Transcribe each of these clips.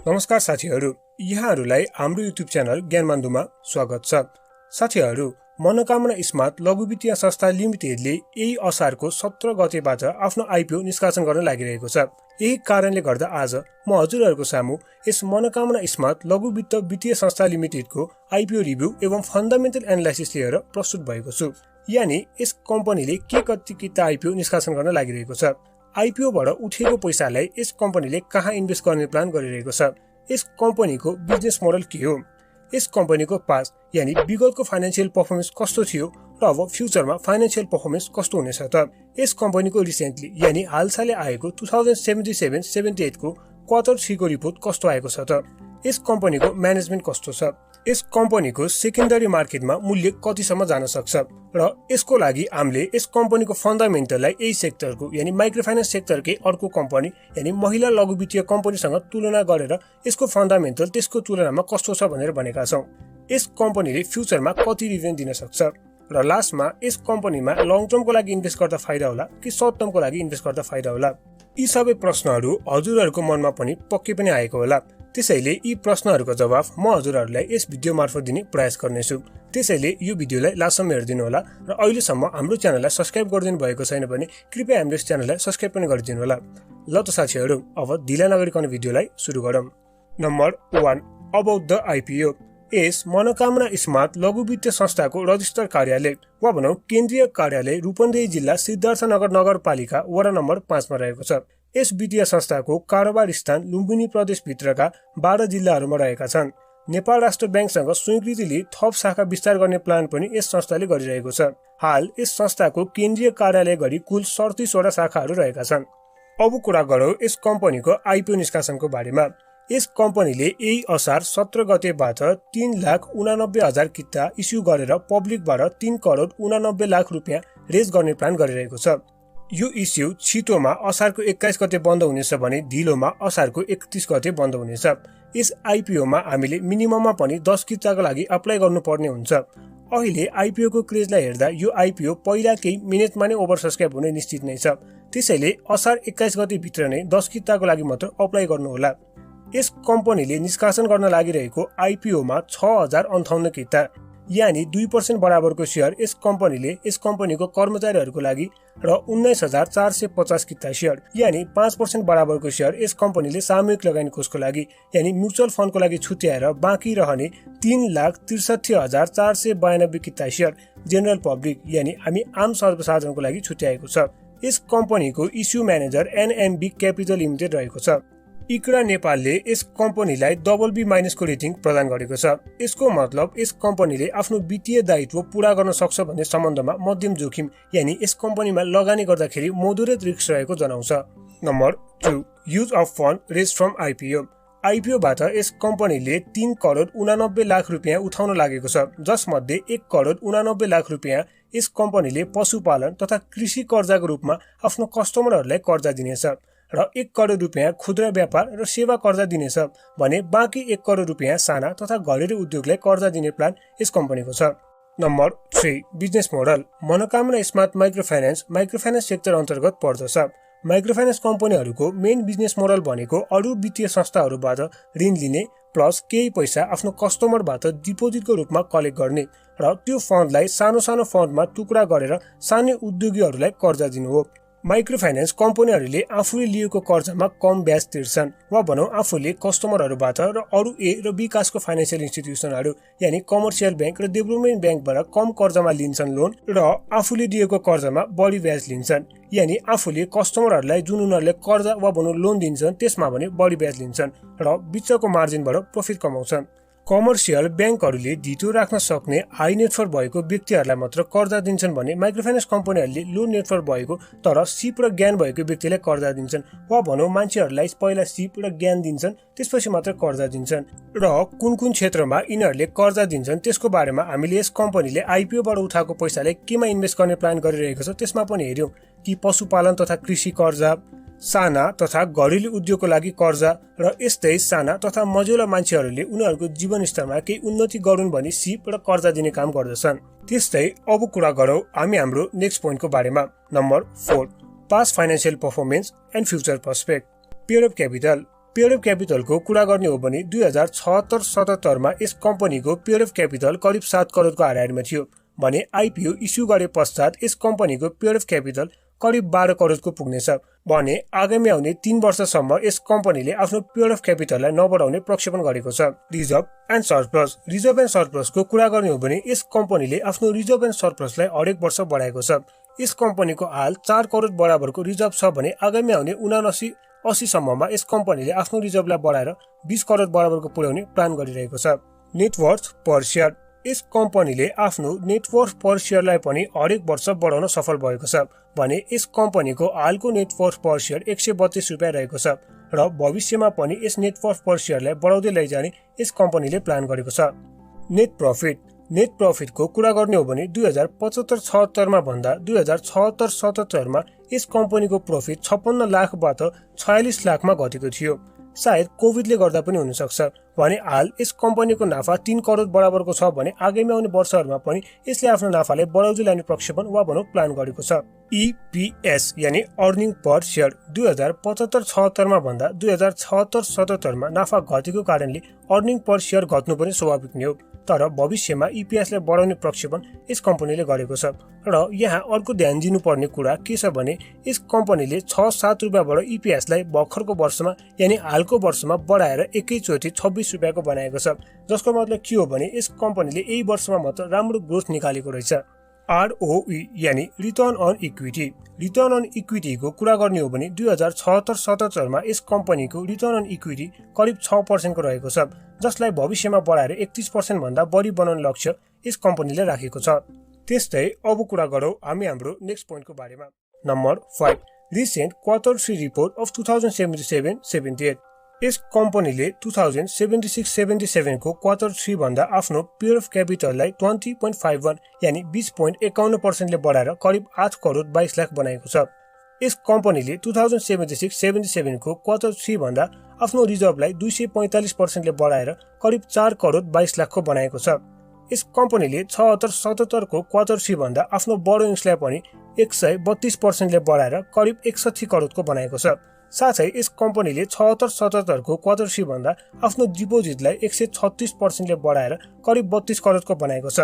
नमस्कार साथीहरू, यहाँहरूलाई हाम्रो युट्युब च्यानल ज्ञानबन्धुमा स्वागत छ। साथीहरू, मनोकामना स्मार्ट लघु वित्तीय संस्था लिमिटेडले यही असारको 17 गतेबाट आफ्नो आइपिओ निष्कासन गर्न लागिरहेको छ। यही कारणले गर्दा आज म हजुरहरूको सामु यस मनोकामना स्मार्ट लघु वित्तीय संस्था लिमिटेडको आइपिओ रिभ्यू एवं फन्डामेन्टल एनालाइसिस लिएर प्रस्तुत भएको छु। यानी यस कम्पनीले कति आइपिओ निष्कासन गर्न लागिरहेको छ, आइपिओबाट उठेको पैसालाई यस कम्पनीले कहाँ इन्भेस्ट गर्ने प्लान गरिरहेको छ, यस कम्पनीको बिजनेस मोडल के हो, यस कम्पनीको पास्ट यानी विगतको फाइनेन्शियल पर्फर्मेन्स कस्तो थियो र अब फ्युचरमा फाइनेन्शियल पर्फर्मेन्स कस्तो हुनेछ त, यस कम्पनीको रिसेन्टली यानी हालसालै आएको 2077-78 को Q3 को रिपोर्ट कस्तो आएको छ त, यस कम्पनीको म्यानेजमेन्ट कस्तो छ, यस कम्पनीको सेकेन्डरी मार्केटमा मूल्य कतिसम्म जान सक्छ र यसको लागि हामीले यस कम्पनीको फन्डामेन्टललाई यही सेक्टरको यानी माइक्रो फाइनान्स सेक्टरकै अर्को कम्पनी यानी महिला लघु वित्तीय कम्पनीसँग तुलना गरेर यसको फन्डामेन्टल त्यसको तुलनामा कस्तो छ भनेर भनेका छौँ। यस कम्पनीले फ्युचरमा कति रिटर्न दिन सक्छ र लास्टमा यस कम्पनीमा लङ टर्मको लागि इन्भेस्ट गर्दा फाइदा होला कि सर्ट टर्मको लागि इन्भेस्ट गर्दा फाइदा होला, यी सबै प्रश्नहरू हजुरहरूको मनमा पनि पक्कै पनि आएको होला। त्यसैले यी प्रश्नहरूको जवाफ म हजुरहरूलाई यस भिडियो मार्फत दिने प्रयास गर्नेछु। त्यसैले यो भिडियोलाई लास्टसम्म हेरिदिनु होला र अहिलेसम्म हाम्रो च्यानललाई सब्स्क्राइब गरिदिनु भएको छैन भने कृपया हाम्रो च्यानललाई सब्स्क्राइब पनि गरिदिनु होला। ल त साथीहरू, अब ढिला नगरिकन भिडियोलाई सुरु गरौँ। Number 1, about the IPO. यस मनोकामना स्मार्ट लघु वित्तीय संस्थाको रजिस्टर कार्यालय वा भनौँ केन्द्रीय कार्यालय रूपन्देही जिल्ला सिद्धार्थनगर नगरपालिका वडा नम्बर 5 मा रहेको छ। यस वित्तीय संस्थाको कारोबार स्थान लुम्बिनी प्रदेशभित्रका 12 जिल्लाहरूमा रहेका छन्। नेपाल राष्ट्र ब्याङ्कसँग स्वीकृतिले थप शाखा विस्तार गर्ने प्लान पनि यस संस्थाले गरिरहेको छ। हाल यस संस्थाको केन्द्रीय कार्यालय गरी कुल 37 वटा शाखाहरू रहेका छन्। अब कुरा गरौँ यस कम्पनीको आइपिओ निष्कासनको बारेमा। यस कम्पनीले यही असार 17 गतेबाट 3,89,000 किता इस्यु गरेर पब्लिकबाट 3,89,00,000 रुपियाँ रेज गर्ने प्लान गरिरहेको छ। यो इस्यु छिटोमा असारको 21 गते बन्द हुनेछ भने ढिलोमा असारको 31 गते बन्द हुनेछ। यस आइपिओमा हामीले मिनिमममा पनि 10 किताको लागि अप्लाई गर्नुपर्ने हुन्छ। अहिले आइपिओ को क्रेजलाई हेर्दा यो आइपिओ पहिला केही मिनेटमा नै ओभरसब्सक्राइब हुने निश्चित नै छ। त्यसैले असार 21 गते भित्र नै 10 किताको लागि मात्र अप्लाई गर्नुहोला। यस कम्पनीले निष्कासन गर्न लागिरहेको आइपिओमा 6,058 किता यानी 2% बराबरको सेयर यस कम्पनीले यस कम्पनीको कर्मचारीहरूको लागि र 19,450 किता सेयर यानी 5% बराबरको सेयर यस कम्पनीले सामूहिक लगानी कोषको लागि यानी म्युचुअल फन्डको लागि छुट्याएर बाँकी रहने 3,63,492 किता सेयर जेनरल पब्लिक यानी हामी आम सर्वसाधारणको लागि छुट्याएको छ। यस कम्पनीको issue manager NMB capital limited रहेको छ। इक्रा नेपालले यस कम्पनीलाई BB- को रेटिङ प्रदान गरेको छ। यसको मतलब यस कम्पनीले आफ्नो वित्तीय दायित्व पूरा गर्न सक्छ भन्ने सम्बन्धमा मध्यम जोखिम यानी यस कम्पनीमा लगानी गर्दाखेरि मोडरेट रिस्क रहेको जनाउँछ। Number 2, use of fund raise from IPO. आइपिओबाट यस कम्पनीले 3,89,00,000 रुपियाँ उठाउन लागेको छ, जसमध्ये 1,89,00,000 रुपियाँ यस कम्पनीले पशुपालन तथा कृषि कर्जाको रूपमा आफ्नो कस्टमरहरूलाई कर्जा दिनेछ र 1 करोड रुपियाँ खुद्रा व्यापार र सेवा कर्जा दिनेछ भने बाँकी 1 करोड रुपियाँ साना तथा घरेलु उद्योगलाई कर्जा दिने प्लान यस कम्पनीको छ। Number 3, business model. Manokamana smart micro finance sector अन्तर्गत पर्दछ। माइक्रो फाइनान्स कम्पनीहरूको मेन बिजनेस मोडल भनेको अरू वित्तीय संस्थाहरूबाट ऋण लिने प्लस केही पैसा आफ्नो कस्टमरबाट डिपोजिटको रूपमा कलेक्ट गर्ने र त्यो फन्डलाई सानो सानो फन्डमा टुक्रा गरेर सानो उद्योगीहरूलाई कर्जा दिनु हो। माइक्रो फाइनान्स कम्पनीहरूले आफूले लिएको कर्जामा कम ब्याज तिर्छन् वा भनौँ आफूले कस्टमरहरूबाट र अरू ए र बी क्लासको फाइनेन्सियल इन्स्टिट्युसनहरू यानी कमर्सियल ब्याङ्क र डेभलपमेन्ट ब्याङ्कबाट कम कर्जामा लिन्छन् लोन र आफूले दिएको कर्जामा बढी ब्याज लिन्छन् यानी आफूले कस्टमरहरूलाई जुन उनीहरूले कर्जा वा भनौँ लोन दिन्छन् त्यसमा भने बढी ब्याज लिन्छन् र बिचको मार्जिनबाट प्रफिट कमाउँछन्। कमर्सियल ब्याङ्कहरूले ढिटो राख्न सक्ने हाई नेटवर्क भएको व्यक्तिहरूलाई मात्र कर्जा दिन्छन् भने माइक्रो फाइनान्स कम्पनीहरूले लो नेटवर्क भएको तर सिप र ज्ञान भएको व्यक्तिलाई कर्जा दिन्छन् वा भनौँ मान्छेहरूलाई पहिला सिप र ज्ञान दिन्छन् त्यसपछि मात्र कर्जा दिन्छन् र कुन क्षेत्रमा यिनीहरूले कर्जा दिन्छन् त्यसको बारेमा हामीले यस कम्पनीले आइपिओबाट उठाएको पैसाले केमा इन्भेस्ट गर्ने प्लान गरिरहेको छ त्यसमा पनि हेर्यौँ कि पशुपालन तथा कृषि कर्जा, साना तथा घरेलु उद्योगको लागि कर्जा र यस्तै साना तथा मझौला मान्छेहरूले उनीहरूको जीवनस्तरमा केही उन्नति गरून् भनी सिप र कर्जा दिने काम गर्दछन्। त्यस्तै अब कुरा गरौँ हामी हाम्रो नेक्स्ट पोइन्टको बारेमा। Number 4, past financial performance and future prospect. Pair of capital paid of क्यापिटलको कुरा गर्ने हो भने 2076-77 मा यस कम्पनीको पेड अफ क्यापिटल करिब 7 करोडको हाराहारीमा थियो भने आइपिओ इस्यु गरे पश्चात यस कम्पनीको पेड अफ क्यापिटल करिब 12 करोडको पुग्नेछ भने आगामी आउने 3 वर्षसम्म यस कम्पनीले आफ्नो पेड अफ क्यापिटललाई नबढाउने प्रक्षेपण गरेको छ। रिजर्भ एन्ड सरप्लसको कुरा गर्ने हो भने यस कम्पनीले आफ्नो रिजर्भ एन्ड सरप्लसलाई हरेक वर्ष बढाएको छ। यस कम्पनीको हाल 4 करोड बराबरको रिजर्भ छ भने आगामी आउने 79-80 सम्ममा यस कम्पनीले आफ्नो रिजर्भलाई बढाएर 20 करोड बराबरको पुर्याउने प्लान गरिरहेको छ। नेटवर्थ पर शेयर, यस कम्पनीले आफ्नो नेटवर्थ पर शेयरलाई पनि हरेक वर्ष बढाउन सफल भएको छ भने यस कम्पनीको हालको नेटवर्थ पर शेयर 132 रुपियाँ रहेको छ र भविष्यमा पनि यस नेटवर्थ पर शेयरलाई बढाउँदै लैजाने यस कम्पनीले प्लान गरेको छ। नेट प्रफिटको कुरा गर्ने हो भने 2075-76 मा भन्दा 2076-77 मा यस कम्पनीको प्रफिट 56 लाखबाट 46 लाखमा घटेको थियो। सायद कोभिडले गर्दा पनि हुन सक्छ भने हाल यस कम्पनीको नाफा 3 करोड बराबरको छ भने आगामी आउने वर्षहरूमा पनि यसले आफ्नो नाफालाई बढाउँदै लाने प्रक्षेपण वा भनौं प्लान गरेको छ। EPS यानी अर्निङ पर शेयर 2075-76 मा भन्दा 2076-77 मा नाफा घटेको कारणले अर्निङ पर शेयर घट्नु पनि स्वाभाविक नै हो तर भविष्यमा EPS लाई बढाउने प्रक्षेपण यस कम्पनीले गरेको छ र यहाँ अर्को ध्यान दिनुपर्ने कुरा के छ भने यस कम्पनीले 6-7 रुपियाँबाट EPS लाई भर्खरको वर्षमा यानी हालको वर्षमा बढाएर एकैचोटि 26 रुपियाँको बनाएको छ जसको मतलब के हो भने यस कम्पनीले यही वर्षमा मात्र राम्रो ग्रोथ निकालेको रहेछ। ROE यानी रिटर्न अन इक्विटी को कुरा गर्ने हो भने 2076-77 मा यस कम्पनीको रिटर्न अन इक्विटी करिब 6% को रहेको छ जसलाई भविष्यमा बढाएर 31% भन्दा बढी बनाउने लक्ष्य यस कम्पनीले राखेको छ। त्यस्तै अब कुरा गरौँ हामी हाम्रो नेक्स्ट पोइन्टको बारेमा। Number 5 recent quarter 3 report of 2077-78 यस कम्पनीले 2076-77 को क्वार्टर 3 भन्दा आफ्नो पेड अफ क्यापिटललाई 20.51 यानी 20.51% ले बढाएर करिब 8 करोड 22 लाख बनाएको छ। यस कम्पनीले 2076-77 को क्वार्टर 3 भन्दा आफ्नो रिजर्भलाई 245% ले बढाएर करिब 4 करोड 22 लाखको बनाएको छ। यस कम्पनीले 76-77 को क्वार्टर 3 भन्दा आफ्नो बोरोइङ्सलाई पनि 132% ले बढाएर करिब 61 करोडको बनाएको छ। साथै यस कम्पनीले 76-77 को क्वार्टर 3 भन्दा आफ्नो डिपोजिटलाई 136% ले बढाएर करिब 32 करोडको बनाएको छ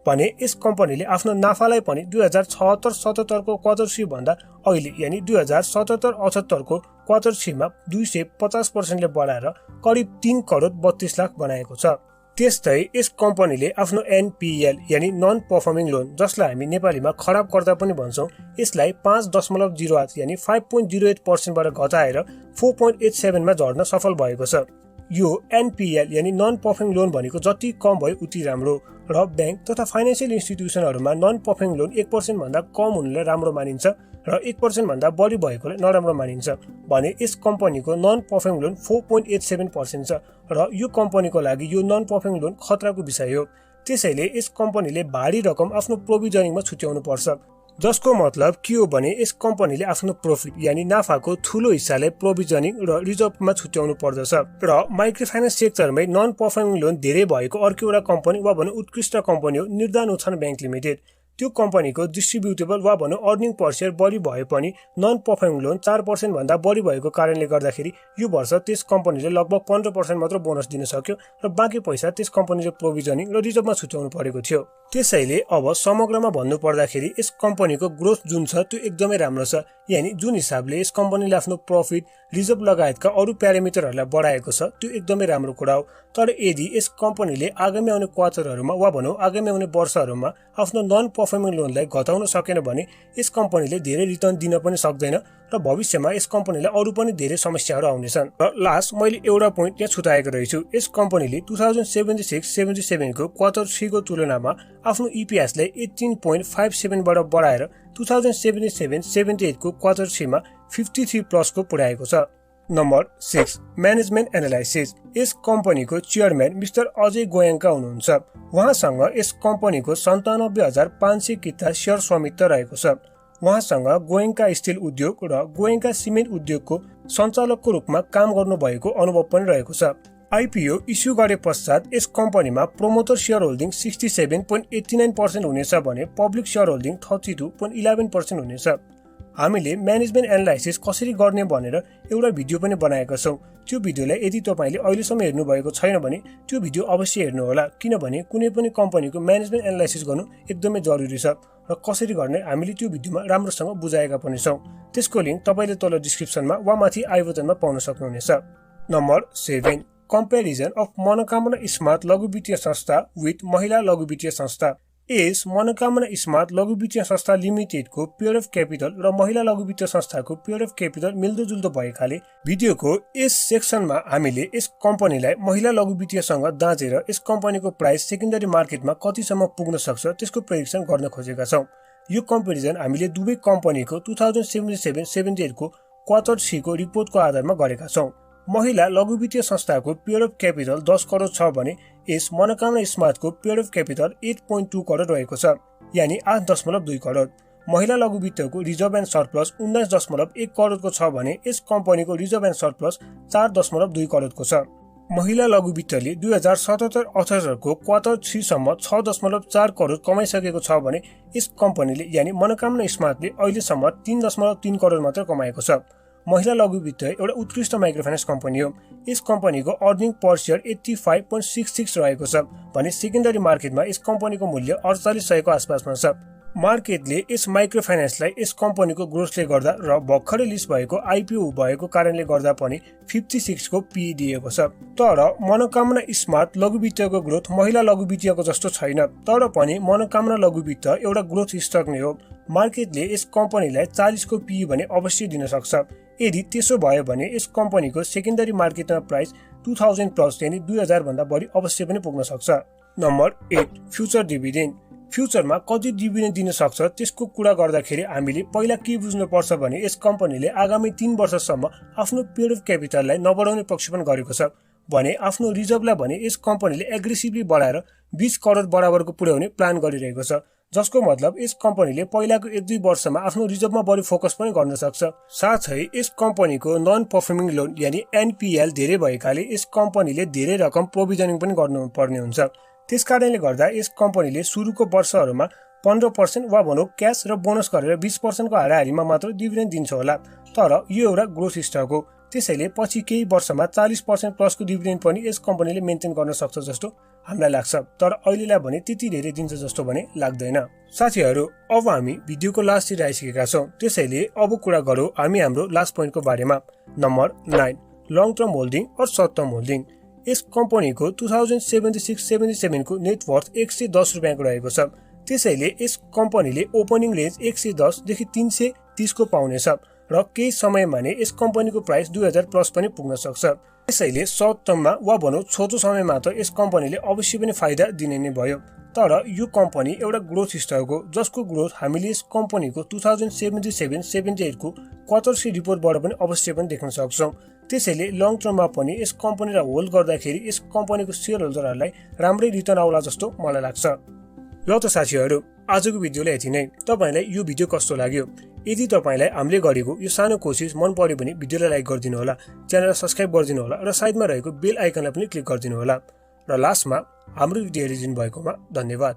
भने यस कम्पनीले आफ्नो नाफालाई पनि 2076-77 को क्वार्टर 3 भन्दा अहिले यानी 2077-78 को क्वार्टर 3 मा 250% ले बढाएर करिब 3 करोड 32 लाख बनाएको छ। त्यस्तै यस कम्पनीले आफ्नो NPL यानी नन परफर्मिङ लोन जसलाई हामी नेपालीमा खराब कर्ता पनि भन्छौं यसलाई 5.08 यानी 5.08% बाट घटाएर 4.87 मा झर्न सफल भएको छ। यो NPL यानी नन परफर्मिङ लोन भनेको जति कम भयो उति राम्रो र बैंक तथा फाइनान्शियल इन्स्टिट्युसनहरुमा नन परफर्मिङ लोन 1% भन्दा कम हुनुलाई राम्रो मानिन्छ र 1% भन्दा बढी भएकोले नराम्रो मानिन्छ भने यस कम्पनीको नन परफर्मिङ लोन 4.87% छ र यो कम्पनीको लागि यो नन परफर्मिङ लोन खतराको विषय हो। त्यसैले यस कम्पनीले भारी रकम आफ्नो प्रोभिजनिङमा छुट्याउनु पर्छ जसको मतलब के हो भने यस कम्पनीले आफ्नो प्रॉफिट यानी नाफाको ठूलो हिस्सालाई प्रोभिजनिङ र रिजर्भमा छुट्याउनु पर्दछ र माइक्रो फाइनान्स सेक्टरमै नन परफर्मिङ लोन धेरै भएको अर्को एउटा कम्पनी वा भनौं उत्कृष्ट कम्पनी हो निर्धन उत्थान बैंक लिमिटेड। त्यो कम्पनीको डिस्ट्रिब्युटेबल वा भनौं अर्निङ पर शेयर बढी भए पनि नन परफर्मिङ लोन 4% भन्दा बढी भएको कारणले गर्दाखेरि यो वर्ष त्यस कम्पनीले लगभग 15% मात्र बोनस दिन सक्यो र बाँकी पैसा त्यस कम्पनीले प्रोभिजनिङ र रिजर्भमा छुट्याउनु परेको थियो। त्यसैले अब समग्रमा भन्नु पर्दाखेरि यस कम्पनीको ग्रोथ जुन छ त्यो एकदमै राम्रो छ यानी जुन हिसाबले यस कम्पनीले आफ्नो प्रॉफिट रिजर्भ लगायतका अरु प्यारामिटरहरुलाई बढाएको छ त्यो एकदमै राम्रो कुरा हो। तर यदि यस कम्पनीले आगामी आउने क्वार्टरहरुमा वा भनौं आगामी आउने वर्षहरुमा आफ्नो नन परफर्मिङ लोनलाई घटाउन सकेन भने यस कम्पनीले धेरै रिटर्न दिन पनि सक्दैन र भविष्यमा यस कम्पनीलाई अरु पनि धेरै समस्याहरु आउनेछन्। र लास्ट मैले एउटा पोइन्ट यहाँ छुटाएको रहेछु। यस कम्पनीले 2076-77 को क्वार्टर 3 को तुलनामा आफ्नो EPS लाई 18.57 बाट बढाएर 2077-78 को क्वार्टर 3 मा 53 प्लस को पुर्याएको छ। नम्बर 6 म्यानेजमेन्ट एनालाइसिस यस कम्पनीको चेयरम्यान मिस्टर अजय गोयङ्का हुनुहुन्छ। उहाँसँग यस कम्पनीको 97500 किता शेयर स्वामित्व रहेको छ। उहाँसँग गोयङ्का स्टिल उद्योग र गोयङ्का सिमेन्ट उद्योगको सञ्चालकको रूपमा काम गर्नु भएको अनुभव पनि रहेको छ। आइपिओ इस्यु गरे पश्चात यस कम्पनीमा प्रोमोटर शेयर होल्डिङ 67.89% हुनेछ भने पब्लिक शेयर होल्डिङ 32.11% हुनेछ। हामीले म्यानेजमेन्ट एनालाइसिस कसरी गर्ने भनेर एउटा भिडियो पनि बनाएका छौँ। त्यो भिडियोलाई यदि तपाईले अहिलेसम्म हेर्नु भएको छैन भने त्यो भिडियो अवश्य हेर्नु होला, किनभने कुनै पनि कम्पनीको म्यानेजमेन्ट एनालाइसिस गर्नु एकदमै जरुरी छ र कसरी गर्ने हामीले त्यो भिडियोमा राम्रोसँग बुझाएका पनि छौँ। त्यसको लिंक तपाईले तल डिस्क्रिप्सनमा वा माथि आई बटनमा पाउन सक्नुहुनेछ। Number 7, comparison of Manokamana smart लघु वित्तीय संस्था विथ महिला लघु वित्तीय संस्था। यस मनोकामना स्मार्ट लघु वित्तीय संस्था लिमिटेडको पेयर अफ क्यापिटल र महिला लघु वित्तीय संस्थाको पेयर अफ क्यापिटल मिल्दोजुल्दो भएकाले भिडियोको यस सेक्सनमा हामीले यस कम्पनीलाई महिला लघु वित्तीयसँग दाँचेर यस कम्पनीको प्राइस सेकेन्डरी मार्केटमा कतिसम्म पुग्न सक्छ त्यसको प्रेडिक्सन गर्न खोजेका छौँ। यो कम्पेरिजन हामीले दुवै कम्पनीको 2077-78 को क्वार्टर 3 को रिपोर्टको आधारमा गरेका छौँ। महिला लघु वित्तीय संस्थाको पेयर अफ क्यापिटल 10 करोड छ भने यस मनोकामना स्मार्टको पेयर अफ क्यापिटल 8.2 करोड रहेको छ, यानि 8.2 करोड। महिला लघु वित्तको रिजर्भ एन्ड सरप्लस 19.1 करोडको छ भने यस कम्पनीको रिजर्भ एन्ड सरप्लस 4.2 करोडको छ। महिला लघु वित्तले 2077-78 को क्वार्टर 3 सम्म 6.4 करोड कमाइसकेको छ भने यस कम्पनीले यानि मनोकामना स्मार्टले अहिलेसम्म 3.3 करोड मात्र कमाएको छ। महिला लघु वित्त एउटा उत्कृष्ट माइक्रोफाइनेन्स कम्पनी हो। यस कम्पनीको अर्निङ पर शेयर 85.66 रहेको छ भने सेकेन्डरी मार्केटमा यस कम्पनीको मूल्य 4800 को आसपासमा छ। मार्केटले यस माइक्रोफाइनेन्सलाई यस कम्पनीको ग्रोथले गर्दा र भर्खरै लिस्ट भएको आइपिओ भएको कारणले गर्दा पनि 56 को पीई दिएको छ। तर मनोकामना स्मार्ट लघु वित्तको ग्रोथ महिला लघु वित्तको जस्तो छैन, तर पनि मनोकामना लघु वित्त एउटा ग्रोथ स्टक नै हो। मार्केटले यस कम्पनीलाई 40 को पीई भने अवश्य दिन सक्छ। यदि त्यसो भयो भने यस कम्पनीको सेकेन्डरी मार्केटमा प्राइस 2000 प्लस यानि 2000 भन्दा बढी अवश्य पनि पुग्न सक्छ। Number 8, future dividend. फ्युचरमा कति डिभिडेन्ड दिन सक्छ त्यसको कुरा गर्दाखेरि हामीले पहिला के बुझ्नुपर्छ भने यस कम्पनीले आगामी 3 वर्षसम्म आफ्नो पेयर अफ क्यापिटललाई नबढाउने पक्ष पनि गरेको छ भने आफ्नो रिजर्भलाई भने यस कम्पनीले एग्रेसिभली बढाएर 20 करोड बराबरको पुर्याउने प्लान गरिरहेको छ, जसको मतलब यस कम्पनीले पहिलाको 1-2 वर्षमा आफ्नो रिजर्भमा बढी फोकस पनि गर्न सक्छ। साथै यस कम्पनीको नन पर्फर्मिङ लोन यानि एनपीएल धेरै भएकाले यस कम्पनीले धेरै रकम प्रोभिजनिङ पनि गर्नुपर्ने हुन्छ। त्यसकारणले गर्दा यस कम्पनीले सुरुको वर्षहरूमा 15% वा भनौँ क्याश र बोनस गरेर 20% को हाराहारीमा मात्र डिभिडेन्ड दिन्छ होला, तर यो एउटा ग्रोथ स्टक हो। त्यसैले पछि केही वर्षमा 40% प्लसको डिभिडेन्ड पनि यस कम्पनीले मेन्टेन गर्न सक्छ जस्तो हामीलाई लाग्छ, तर अहिलेलाई भने त्यति धेरै दिन्छ जस्तो भने लाग्दैन। साथीहरू, अब हामी भिडियोको लास्टतिर आइसकेका छौँ, त्यसैले अब कुरा गरौँ हामी हाम्रो लास्ट पोइन्टको बारेमा। नम्बर 9, लङ टर्म होल्डिङ र सर्ट टर्म होल्डिङ। यस कम्पनीको 2076-77 को नेटवर्थ 110 रुपियाँको रहेको छ। त्यसैले यस कम्पनीले ओपनिङ रेन्ज 110 देखि 330 को पाउनेछ र केही समयमा नै यस कम्पनीको प्राइस 2000 प्लस पनि पुग्न सक्छ। त्यसैले सर्ट टर्ममा वा भनौँ छोटो समयमा त यस कम्पनीले अवश्य पनि फाइदा दिने नै भयो। तर यो कम्पनी एउटा ग्रोथ स्टक हो जसको ग्रोथ हामीले यस कम्पनीको 2077-78 को क्वार्टर 3 रिपोर्टबाट पनि अवश्य पनि देख्न सक्छौँ। त्यसैले लङ टर्ममा पनि यस कम्पनीलाई होल्ड गर्दाखेरि यस कम्पनीको सेयर होल्डरहरूलाई राम्रै रिटर्न आउला जस्तो मलाई लाग्छ। ल त साथीहरू, आजको भिडियोलाई यति नै। तपाईलाई यो भिडियो कस्तो लाग्यो? यदि तपाईलाई हामीले गरेको यो सानो कोसिस मन पर्यो भने भिडियोलाई लाइक गरिदिनु होला, च्यानललाई सब्स्क्राइब गरिदिनु होला र साइडमा रहेको बेल आइकनलाई पनि क्लिक गरिदिनु होला। र लास्टमा हाम्रो भिडियो हेरिदिनु भएकोमा धन्यवाद।